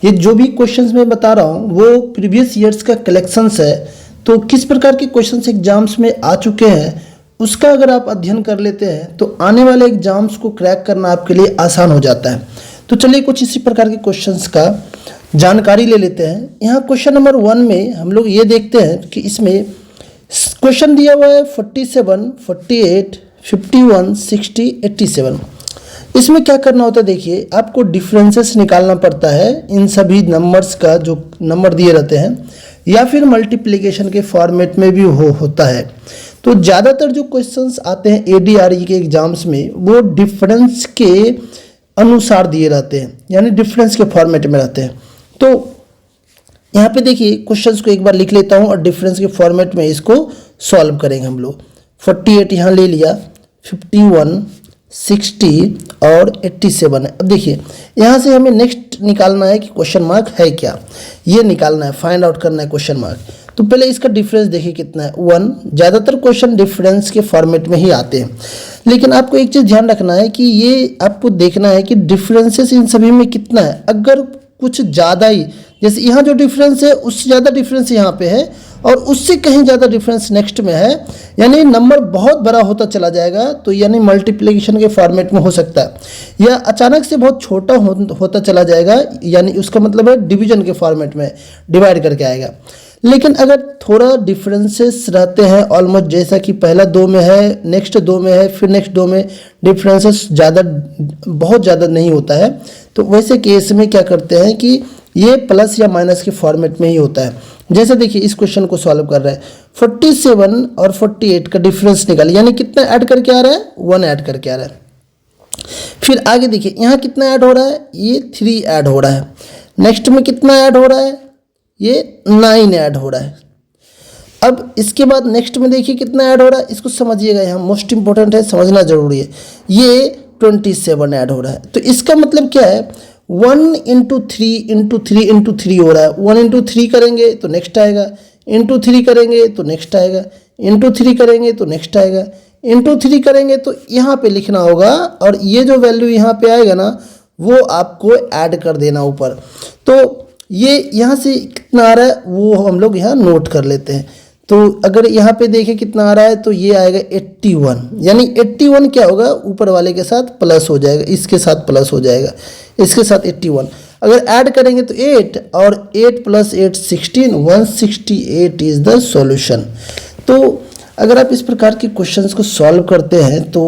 ये जो भी क्वेश्चंस मैं बता रहा हूँ वो प्रीवियस ईयर्स का कलेक्शंस है। तो किस प्रकार के क्वेश्चंस एग्जाम्स में आ चुके हैं उसका अगर आप अध्ययन कर लेते हैं तो आने वाले एग्जाम्स को क्रैक करना आपके लिए आसान हो जाता है। तो चलिए कुछ इसी प्रकार के क्वेश्चंस का जानकारी ले लेते हैं। यहाँ क्वेश्चन नंबर 1 में हम लोग ये देखते हैं कि इसमें क्वेश्चन दिया हुआ है 47, 48, 51, 60, 87। इसमें क्या करना होता है, देखिए आपको डिफरेंसेस निकालना पड़ता है इन सभी नंबर्स का, जो नंबर दिए रहते हैं, या फिर मल्टीप्लिकेशन के फॉर्मेट में भी होता है। तो ज़्यादातर जो क्वेश्चंस आते हैं ADRE के एग्जाम्स में वो डिफरेंस के अनुसार दिए रहते हैं, यानी डिफरेंस के फॉर्मेट में रहते हैं। तो यहाँ पे देखिए क्वेश्चंस को एक बार लिख लेता हूँ और डिफरेंस के फॉर्मेट में इसको सॉल्व करेंगे हम लोग। 48 यहाँ ले लिया, 51, 60 और 87 है। अब देखिए यहाँ से हमें नेक्स्ट निकालना है कि क्वेश्चन मार्क है क्या, ये निकालना है, फाइंड आउट करना है क्वेश्चन मार्क। तो पहले इसका डिफरेंस देखिए कितना है, 1। ज़्यादातर क्वेश्चन डिफरेंस के फॉर्मेट में ही आते हैं, लेकिन आपको एक चीज़ ध्यान रखना है कि ये आपको देखना है कि डिफरेंसेस इन सभी में कितना है। अगर कुछ ज़्यादा ही, जैसे यहाँ जो डिफरेंस है उससे ज़्यादा डिफरेंस यहाँ पे है और उससे कहीं ज़्यादा डिफरेंस नेक्स्ट में है, यानी नंबर बहुत बड़ा होता चला जाएगा, तो यानी मल्टीप्लिकेशन के फॉर्मेट में हो सकता है। या अचानक से बहुत छोटा होता चला जाएगा, यानी उसका मतलब है डिवीजन के फॉर्मेट में डिवाइड करके आएगा। लेकिन अगर थोड़ा डिफरेंसेस रहते हैं ऑलमोस्ट, जैसा कि पहला 2 में है, नेक्स्ट 2 में है, फिर नेक्स्ट 2 में डिफरेंसेस बहुत ज़्यादा नहीं होता है, तो वैसे केस में क्या करते हैं कि ये प्लस या माइनस के फॉर्मेट में ही होता है। जैसे देखिए इस क्वेश्चन को सॉल्व कर रहे हैं, 47 और 48 का डिफरेंस निकालिए, यानी कितना ऐड करके आ रहा है, 1 ऐड करके आ रहा है। फिर आगे देखिए यहाँ कितना ऐड हो रहा है, ये 3 ऐड हो रहा है। नेक्स्ट में कितना ऐड हो रहा है, ये 9 ऐड हो रहा है। अब इसके बाद नेक्स्ट में देखिए कितना ऐड हो रहा है, इसको समझिएगा, यहाँ मोस्ट इंपॉर्टेंट है, समझना जरूरी है। ये 27 ऐड हो रहा है। तो इसका मतलब क्या है, 1 × 3 × 3 × 3 हो रहा है। 1 × 3 करेंगे तो नेक्स्ट आएगा, × 3 करेंगे तो नेक्स्ट आएगा, × 3 करेंगे तो नेक्स्ट आएगा, × 3 करेंगे तो यहाँ पे लिखना होगा, और ये जो वैल्यू यहाँ पे आएगा ना वो आपको ऐड कर देना ऊपर। तो ये यहाँ से कितना आ रहा है वो हम लोग यहाँ नोट कर लेते हैं। तो अगर यहाँ पे देखें कितना आ रहा है तो ये आएगा 81, यानी 81 क्या होगा, ऊपर वाले के साथ प्लस हो जाएगा, इसके साथ प्लस हो जाएगा, इसके साथ 81। अगर ऐड करेंगे तो 8 और 8 + 8 16, 168 इज़ द सॉल्यूशन। तो अगर आप इस प्रकार के क्वेश्चंस को सॉल्व करते हैं तो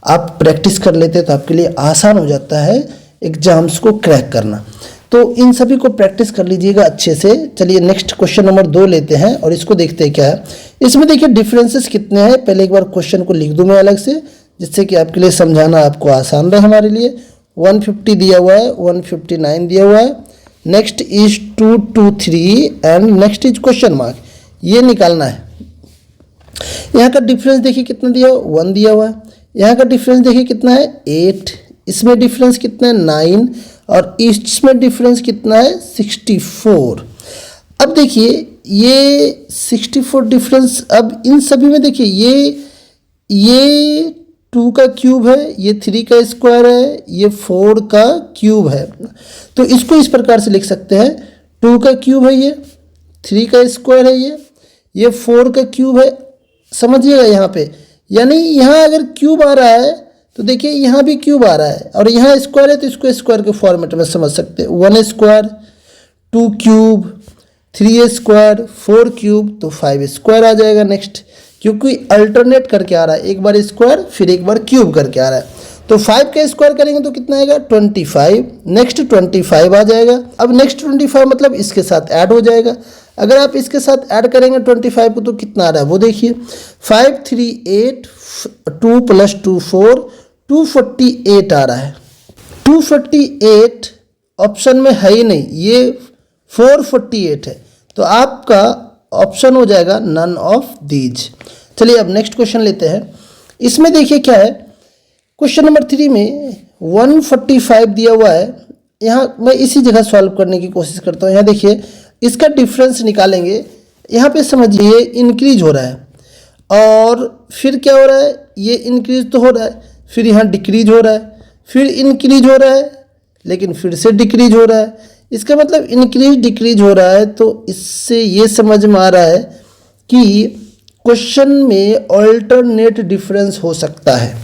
आप प्रैक्टिस कर लेते हैं तो आपके लिए आसान हो जाता है एग्जाम्स को क्रैक करना। तो इन सभी को प्रैक्टिस कर लीजिएगा अच्छे से। चलिए नेक्स्ट क्वेश्चन नंबर 2 लेते हैं और इसको देखते हैं क्या है। इसमें देखिए डिफरेंसेस कितने हैं, पहले एक बार क्वेश्चन को लिख दूं मैं अलग से, जिससे कि आपके लिए समझाना आपको आसान रहे हमारे लिए। 150 दिया हुआ है, 159 दिया हुआ है, next is 223 and next is question mark, ये निकालना है। यहाँ का डिफरेंस देखिए कितना दिया हुआ, 1 दिया हुआ है। यहाँ का डिफरेंस देखिए कितना है, 8। इसमें डिफरेंस कितना है, 9, और इसमें डिफरेंस कितना है, 64। अब देखिए ये 64 डिफरेंस, अब इन सभी में देखिए ये 2 का क्यूब है, ये 3 का स्क्वायर है, ये 4 का क्यूब है। तो इसको इस प्रकार से लिख सकते हैं, 2 का क्यूब है, ये 3 का स्क्वायर है, ये 4 का क्यूब है। समझिएगा यहाँ पे, यानी यहाँ अगर क्यूब आ रहा है तो देखिए यहाँ भी क्यूब आ रहा है, और यहाँ स्क्वायर है तो इसको स्क्वायर के फॉर्मेट में समझ सकते हैं। 1 स्क्वायर, 2 क्यूब, 3 स्क्वायर, 4 क्यूब, तो 5 स्क्वायर आ जाएगा नेक्स्ट, क्योंकि अल्टरनेट करके आ रहा है, एक बार स्क्वायर फिर एक बार क्यूब करके आ रहा है। तो 5 का स्क्वायर करेंगे तो कितना आएगा, 25, नेक्स्ट 25 आ जाएगा। अब नेक्स्ट 25 मतलब इसके साथ ऐड हो जाएगा। अगर आप इसके साथ ऐड करेंगे 25 को तो कितना आ रहा है वो देखिए, 5 3 8, 2 + 2 4, 248 आ रहा है। 248 ऑप्शन में है ही नहीं, ये 448 है, तो आपका ऑप्शन हो जाएगा नन ऑफ दीज। चलिए अब नेक्स्ट क्वेश्चन लेते हैं। इसमें देखिए क्या है, क्वेश्चन नंबर 3 में 145 दिया हुआ है। यहाँ मैं इसी जगह सॉल्व करने की कोशिश करता हूँ। यहाँ देखिए इसका डिफरेंस निकालेंगे, यहाँ पे समझिए इंक्रीज हो रहा है और फिर क्या हो रहा है, ये इंक्रीज तो हो रहा है, फिर यहाँ डिक्रीज हो रहा है, फिर इंक्रीज हो रहा है, लेकिन फिर से डिक्रीज हो रहा है। इसका मतलब इंक्रीज डिक्रीज हो रहा है। तो इससे ये समझ में आ रहा है कि क्वेश्चन में अल्टरनेट डिफरेंस हो सकता है।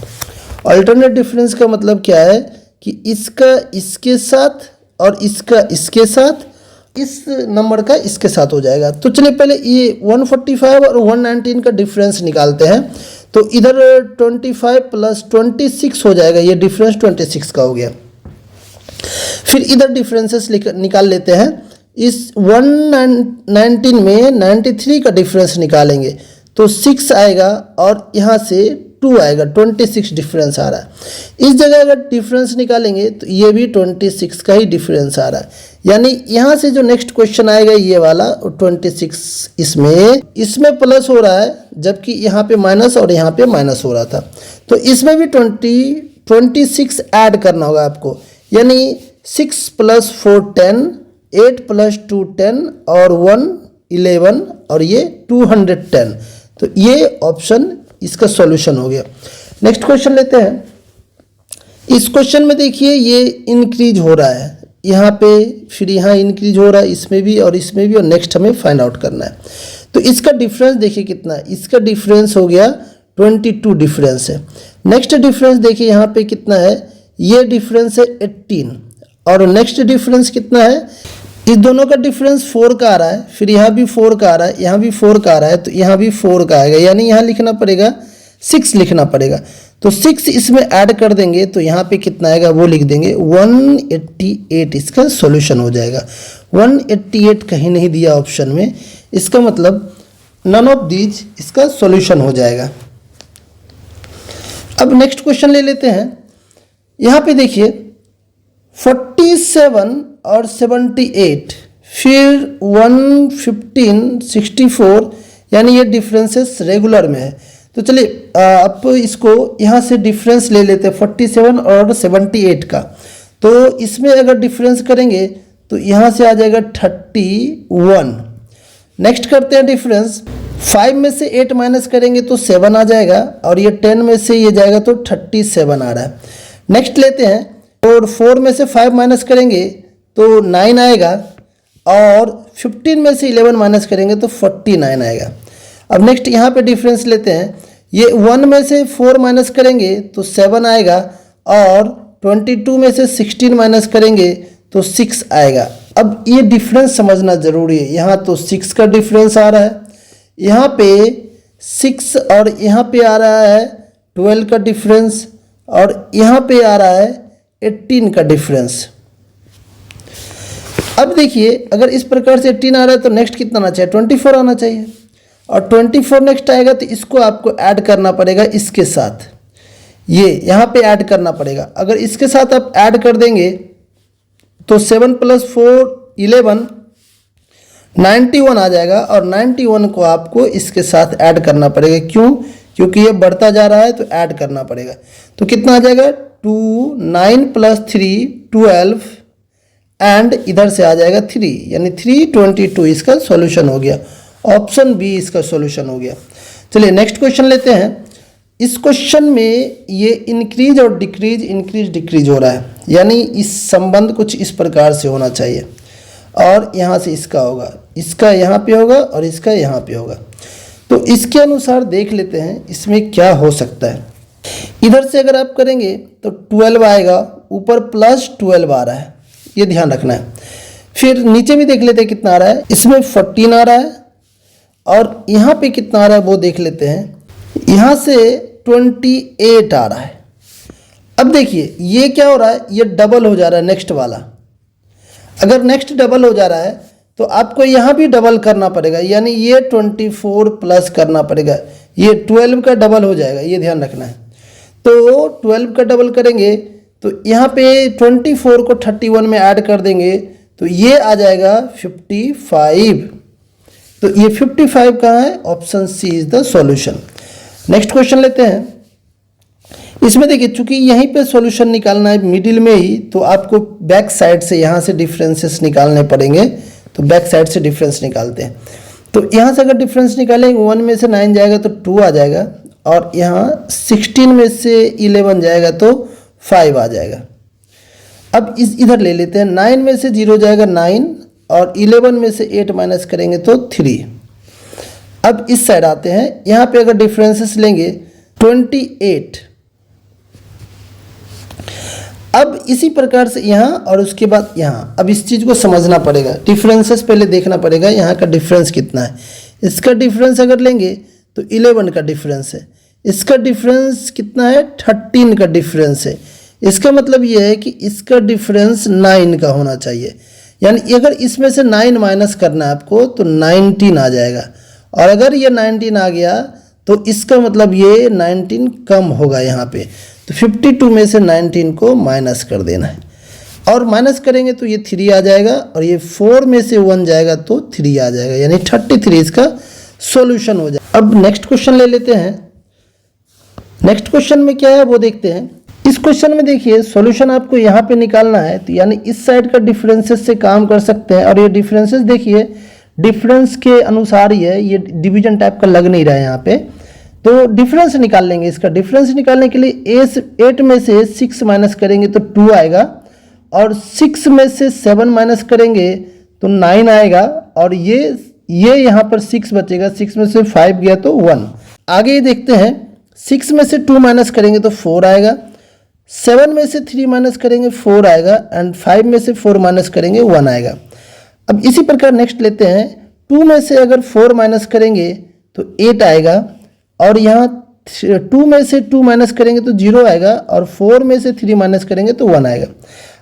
अल्टरनेट डिफरेंस का मतलब क्या है कि इसका इसके साथ और इसका इसके साथ, इस नंबर का इसके साथ हो जाएगा। तो चलिए पहले ये 145 और 119 का डिफरेंस निकालते हैं। तो इधर 25 प्लस 26 हो जाएगा, ये डिफरेंस 26 का हो गया। फिर इधर डिफरेंसेस निकाल लेते हैं। इस 119 में 93 का डिफरेंस निकालेंगे तो 6 आएगा और यहाँ से 2 आएगा, 26 डिफरेंस आ रहा है। इस जगह अगर डिफरेंस निकालेंगे तो ये भी 26 का ही डिफरेंस आ रहा है। यानी यहाँ से जो नेक्स्ट क्वेश्चन आएगा ये वाला 26, इसमें प्लस हो रहा है जबकि यहाँ पे माइनस और यहाँ पे माइनस हो रहा था। तो इसमें भी 26 ऐड करना होगा आपको, यानी 6 + 4 10, 8 + 2 10 और 1 11 और ये 210। तो ये ऑप्शन इसका सॉल्यूशन हो गया। नेक्स्ट क्वेश्चन लेते हैं। इस क्वेश्चन में देखिए ये इंक्रीज हो रहा है यहाँ पे, फिर यहाँ इंक्रीज हो रहा है इसमें भी और इसमें भी, और नेक्स्ट हमें फाइंड आउट करना है। तो इसका डिफरेंस देखिए कितना है, इसका डिफरेंस हो गया 22 डिफरेंस है। नेक्स्ट डिफरेंस देखिए यहाँ पे कितना है, ये डिफरेंस है 18 और नेक्स्ट डिफरेंस कितना है, इस दोनों का डिफरेंस 4 का आ रहा है, फिर यहाँ भी 4 का आ रहा है, यहाँ भी 4 का आ रहा है, तो यहाँ भी 4 का आएगा, यानी यहाँ लिखना पड़ेगा 6 लिखना पड़ेगा। तो 6 इसमें ऐड कर देंगे तो यहाँ पे कितना आएगा वो लिख देंगे 188, इसका सॉल्यूशन हो जाएगा। 188 कहीं नहीं दिया ऑप्शन में, इसका मतलब नन ऑफ दीज इसका सॉल्यूशन हो जाएगा। अब नेक्स्ट क्वेश्चन ले लेते हैं। यहाँ पे देखिए 47 और 78, फिर 115 64, यानी ये डिफरेंसेस रेगुलर में है। तो चलिए आप इसको यहाँ से डिफरेंस ले लेते हैं 47 और 78 का। तो इसमें अगर डिफरेंस करेंगे तो यहाँ से आ जाएगा 31। नेक्स्ट करते हैं डिफरेंस, 5 में से 8 माइनस करेंगे तो 7 आ जाएगा और ये 10 में से ये जाएगा तो 37 आ रहा है। नेक्स्ट लेते हैं, और 4 में से 5 माइनस करेंगे तो 9 आएगा और 15 में से 11 माइनस करेंगे तो 49 आएगा। अब नेक्स्ट यहाँ पे डिफरेंस लेते हैं, ये 1 में से 4 माइनस करेंगे तो 7 आएगा और 22 में से 16 माइनस करेंगे तो 6 आएगा। अब ये डिफरेंस समझना ज़रूरी है। यहाँ तो 6 का डिफरेंस आ रहा है, यहाँ पे 6 और यहाँ पे आ रहा है 12 का डिफरेंस और यहाँ पे आ रहा है 18 का डिफरेंस। अब देखिए अगर इस प्रकार से 18 आ रहा है तो नेक्स्ट कितना आना चाहिए, 24 आना चाहिए और 24 नेक्स्ट आएगा तो इसको आपको ऐड करना पड़ेगा इसके साथ, ये यहाँ पे ऐड करना पड़ेगा। अगर इसके साथ आप ऐड कर देंगे तो 7 + 4 11 91 आ जाएगा और 91 को आपको इसके साथ ऐड करना पड़ेगा। क्यों? क्योंकि ये बढ़ता जा रहा है तो ऐड करना पड़ेगा। तो कितना आ जाएगा 2, 9 + 3 12 एंड इधर से आ जाएगा 3, यानी 322 इसका सॉल्यूशन हो गया। ऑप्शन बी इसका सॉल्यूशन हो गया। चलिए नेक्स्ट क्वेश्चन लेते हैं। इस क्वेश्चन में ये इंक्रीज और डिक्रीज, इंक्रीज डिक्रीज हो रहा है, यानी इस संबंध कुछ इस प्रकार से होना चाहिए और यहाँ से इसका होगा, इसका यहाँ पे होगा और इसका यहाँ पे होगा। तो इसके अनुसार देख लेते हैं इसमें क्या हो सकता है। इधर से अगर आप करेंगे तो 12 आएगा, ऊपर +12 आ रहा है, ये ध्यान रखना है। फिर नीचे भी देख लेते हैं कितना आ रहा है, इसमें 14 आ रहा है और यहाँ पे कितना आ रहा है वो देख लेते हैं, यहाँ से 28 आ रहा है। अब देखिए ये क्या हो रहा है, ये डबल हो जा रहा है नेक्स्ट वाला। अगर नेक्स्ट डबल हो जा रहा है तो आपको यहाँ भी डबल करना पड़ेगा, यानी ये 24 प्लस करना पड़ेगा, ये 12 का डबल हो जाएगा, ये ध्यान रखना है। तो 12 का डबल करेंगे तो यहाँ पे 24 को 31 में ऐड कर देंगे तो ये आ जाएगा 55। तो ये 55 कहाँ है, option C is the solution. Next question लेते हैं। इसमें देखिए चूंकि यहीं पे सॉल्यूशन निकालना है मिडिल में ही, तो आपको बैक साइड से यहाँ से डिफरेंसेस निकालने पड़ेंगे। तो बैक साइड से डिफरेंस निकालते हैं। तो यहाँ से अगर डिफरेंस निकालेंगे 1 में से 9 जाएगा तो 2 आ जाएगा और यहाँ 16 में से 11 जाएगा तो 5 आ जाएगा। अब इधर ले लेते हैं, 9 में से 0 जाएगा 9 और 11 में से 8 माइनस करेंगे तो 3। अब इस साइड आते हैं, यहाँ पे अगर डिफरेंसेस लेंगे 28। अब इसी प्रकार से यहाँ और उसके बाद यहाँ, अब इस चीज़ को समझना पड़ेगा, डिफरेंसेस पहले देखना पड़ेगा यहाँ का डिफरेंस कितना है। इसका डिफरेंस अगर लेंगे तो 11 का डिफरेंस है, इसका डिफरेंस कितना है 13 का डिफरेंस है। इसका मतलब ये है कि इसका डिफरेंस 9 का होना चाहिए, यानी अगर इसमें से 9 माइनस करना है आपको तो 19 आ जाएगा, और अगर ये 19 आ गया तो इसका मतलब ये 19 कम होगा यहाँ पे, तो 52 में से 19 को माइनस कर देना है, और माइनस करेंगे तो ये 3 आ जाएगा, और ये 4 में से 1 जाएगा तो 3 आ जाएगा, यानी 33 इसका सॉल्यूशन हो जाएगा। अब नेक्स्ट क्वेश्चन ले लेते हैं। नेक्स्ट क्वेश्चन में क्या है वो देखते हैं। इस क्वेश्चन में देखिए सॉल्यूशन आपको यहाँ पे निकालना है, तो यानी इस साइड का डिफरेंसेस से काम कर सकते हैं, और ये डिफरेंसेस देखिए डिफरेंस के अनुसार ही है, ये डिवीजन टाइप का लग नहीं रहा है यहाँ पे, तो डिफरेंस निकाल लेंगे। इसका डिफरेंस निकालने के लिए 8 में से 6 माइनस करेंगे तो 2 आएगा, और 6 में से 7 माइनस करेंगे तो 9 आएगा, और ये यहाँ पर 6 बचेगा, 6 में से 5 गया तो 1। आगे देखते हैं, 6 में से 2 माइनस करेंगे तो 4 आएगा, 7 में से 3 माइनस करेंगे 4 आएगा, एंड 5 में से 4 माइनस करेंगे 1 आएगा। अब इसी प्रकार नेक्स्ट लेते हैं, 2 में से अगर 4 माइनस करेंगे तो 8 आएगा, और यहाँ 2 में से 2 माइनस करेंगे तो 0 आएगा, और 4 में से 3 माइनस करेंगे तो 1 आएगा।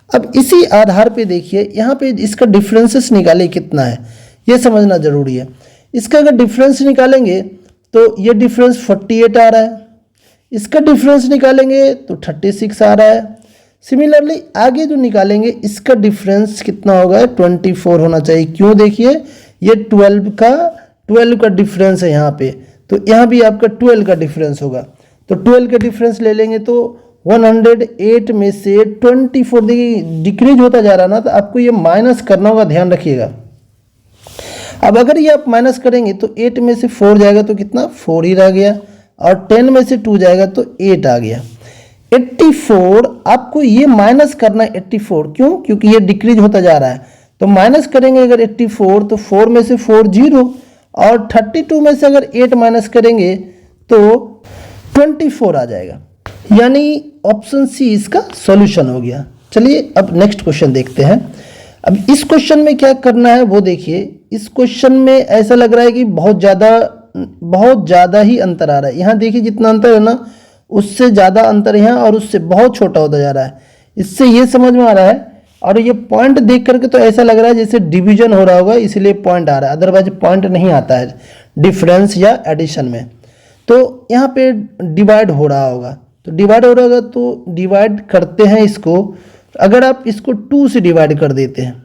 अब इसी आधार पे देखिए यहाँ पे इसका डिफरेंसेस निकाले कितना है, ये समझना जरूरी है। इसका अगर डिफरेंस निकालेंगे तो ये डिफरेंस 48 आ रहा है, इसका डिफरेंस निकालेंगे तो 36 आ रहा है। सिमिलरली आगे जो निकालेंगे इसका डिफरेंस कितना होगा, 24 होना चाहिए। क्यों, देखिए ये 12 का डिफरेंस है यहाँ पे, तो यहाँ भी आपका 12 का डिफरेंस होगा, तो 12 का डिफरेंस ले लेंगे तो 108 में से 24 देखिए डिक्रीज होता जा रहा ना, तो आपको ये माइनस करना होगा, ध्यान रखिएगा। अब अगर ये आप माइनस करेंगे तो 8 में से 4 जाएगा तो कितना 4 ही रह गया, और 10 में से 2 जाएगा तो 8 आ गया। 84 आपको ये माइनस करना है 84, क्यों, क्योंकि ये डिक्रीज होता जा रहा है, तो माइनस करेंगे अगर 84 तो 4 में से 4 0, और 32 में से अगर 8 माइनस करेंगे तो 24 आ जाएगा, यानी ऑप्शन सी इसका सॉल्यूशन हो गया। चलिए अब नेक्स्ट क्वेश्चन देखते हैं। अब इस क्वेश्चन में क्या करना है वो देखिए। इस क्वेश्चन में ऐसा लग रहा है कि बहुत ज़्यादा ही अंतर आ रहा है। यहाँ देखिए जितना अंतर है ना, उससे ज़्यादा अंतर यहाँ, और उससे बहुत छोटा होता जा रहा है। इससे ये समझ में आ रहा है, और ये पॉइंट देख करके तो ऐसा लग रहा है जैसे डिवीजन हो रहा होगा, इसलिए पॉइंट आ रहा है, अदरवाइज पॉइंट नहीं आता है डिफरेंस या एडिशन में। तो यहाँ पे डिवाइड हो रहा होगा, तो डिवाइड हो रहा होगा तो डिवाइड करते हैं इसको। अगर आप इसको 2 से डिवाइड कर देते हैं,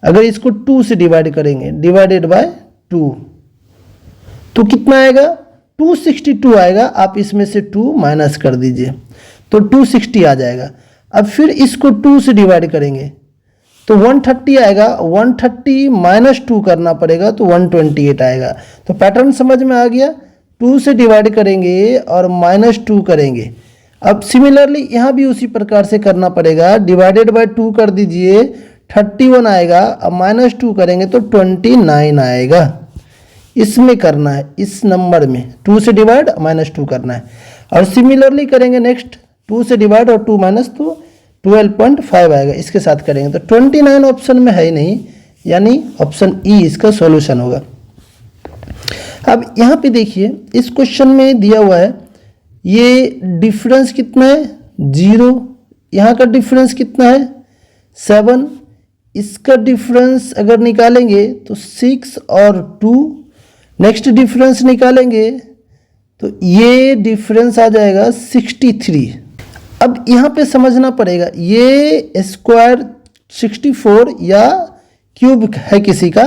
अगर इसको 2 से डिवाइड करेंगे, डिवाइडेड बाय 2, तो कितना आएगा 262 आएगा। आप इसमें से 2 माइनस कर दीजिए तो 260 आ जाएगा। अब फिर इसको 2 से डिवाइड करेंगे तो 130 आएगा, 130 माइनस 2 करना पड़ेगा तो 128 आएगा। तो पैटर्न समझ में आ गया, 2 से डिवाइड करेंगे और माइनस 2 करेंगे। अब सिमिलरली यहाँ भी उसी प्रकार से करना पड़ेगा, डिवाइडेड बाय 2 कर दीजिए 31 आएगा, अब माइनस 2 करेंगे तो 29 आएगा। इसमें करना है, इस नंबर में 2 से डिवाइड माइनस 2 करना है। और सिमिलरली करेंगे नेक्स्ट 2 से डिवाइड और 2 माइनस तो 12.5 आएगा, इसके साथ करेंगे तो 29 ऑप्शन में है ही नहीं, यानी ऑप्शन ई इसका सॉल्यूशन होगा। अब यहाँ पे देखिए इस क्वेश्चन में दिया हुआ है ये डिफरेंस कितना है 0, यहाँ का डिफरेंस कितना है 7, इसका डिफरेंस अगर निकालेंगे तो 6 और 2, नेक्स्ट डिफरेंस निकालेंगे तो ये डिफरेंस आ जाएगा 63। अब यहाँ पे समझना पड़ेगा ये स्क्वायर 64 या क्यूब है किसी का,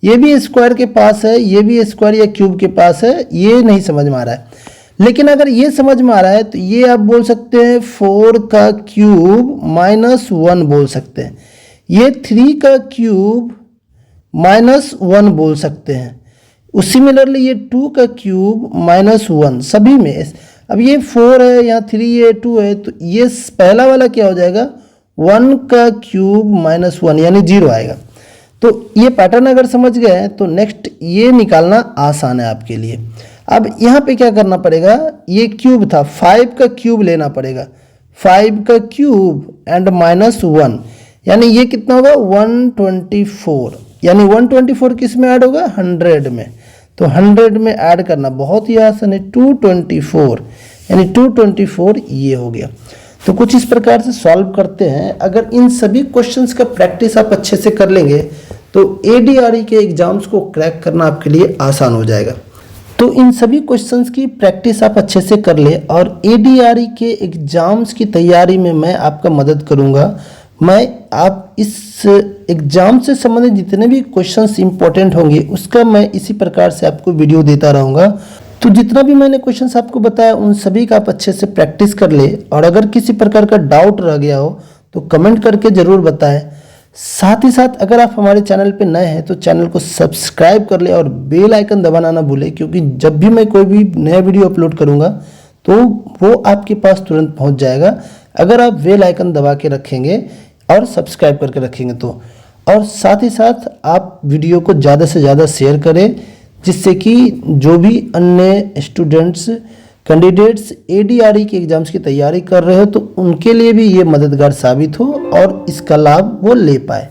ये भी स्क्वायर के पास है, ये भी स्क्वायर या क्यूब के पास है, ये नहीं समझ में आ रहा है। लेकिन अगर ये समझ में आ रहा है तो ये आप बोल सकते हैं 4 का क्यूब माइनस 1 बोल सकते हैं, ये 3 का क्यूब माइनस 1 बोल सकते हैं, सिमिलरली ये 2 का क्यूब माइनस 1, सभी में। अब ये 4 है, यहाँ 3 है, 2 है, तो ये पहला वाला क्या हो जाएगा 1 का क्यूब माइनस 1 यानी 0 आएगा। तो ये पैटर्न अगर समझ गए तो नेक्स्ट ये निकालना आसान है आपके लिए। अब यहाँ पे क्या करना पड़ेगा, ये क्यूब था, 5 का क्यूब लेना पड़ेगा, 5 का क्यूब एंड माइनस 1 यानी ये कितना होगा 124, यानी 124 किस में ऐड होगा 100 में, तो 100 में ऐड करना बहुत ही आसान है, 224 यानी 224 ये हो गया। तो कुछ इस प्रकार से सॉल्व करते हैं। अगर इन सभी क्वेश्चंस का प्रैक्टिस आप अच्छे से कर लेंगे तो ADRE के एग्जाम्स को क्रैक करना आपके लिए आसान हो जाएगा। तो इन सभी क्वेश्चंस की प्रैक्टिस आप अच्छे से कर ले और ADRE के एग्जाम्स की तैयारी में मैं आपका मदद करूंगा। मैं आप इस एग्जाम से संबंधित जितने भी क्वेश्चंस इंपॉर्टेंट होंगे उसका मैं इसी प्रकार से आपको वीडियो देता रहूँगा। तो जितना भी मैंने क्वेश्चंस आपको बताया उन सभी का आप अच्छे से प्रैक्टिस कर ले और अगर किसी प्रकार का डाउट रह गया हो तो कमेंट करके ज़रूर बताएं। साथ ही साथ अगर आप हमारे चैनल पे नए हैं तो चैनल को सब्सक्राइब कर ले और बेल आइकन दबाना ना भूलें, क्योंकि जब भी मैं कोई भी नया वीडियो अपलोड करूँगा तो वो आपके पास तुरंत पहुँच जाएगा अगर आप बेल आइकन दबा के रखेंगे और सब्सक्राइब करके रखेंगे तो। और साथ ही साथ आप वीडियो को ज़्यादा से ज़्यादा शेयर करें जिससे कि जो भी अन्य स्टूडेंट्स कैंडिडेट्स ADRE के एग्ज़ाम्स की तैयारी कर रहे हो तो उनके लिए भी ये मददगार साबित हो और इसका लाभ वो ले पाए।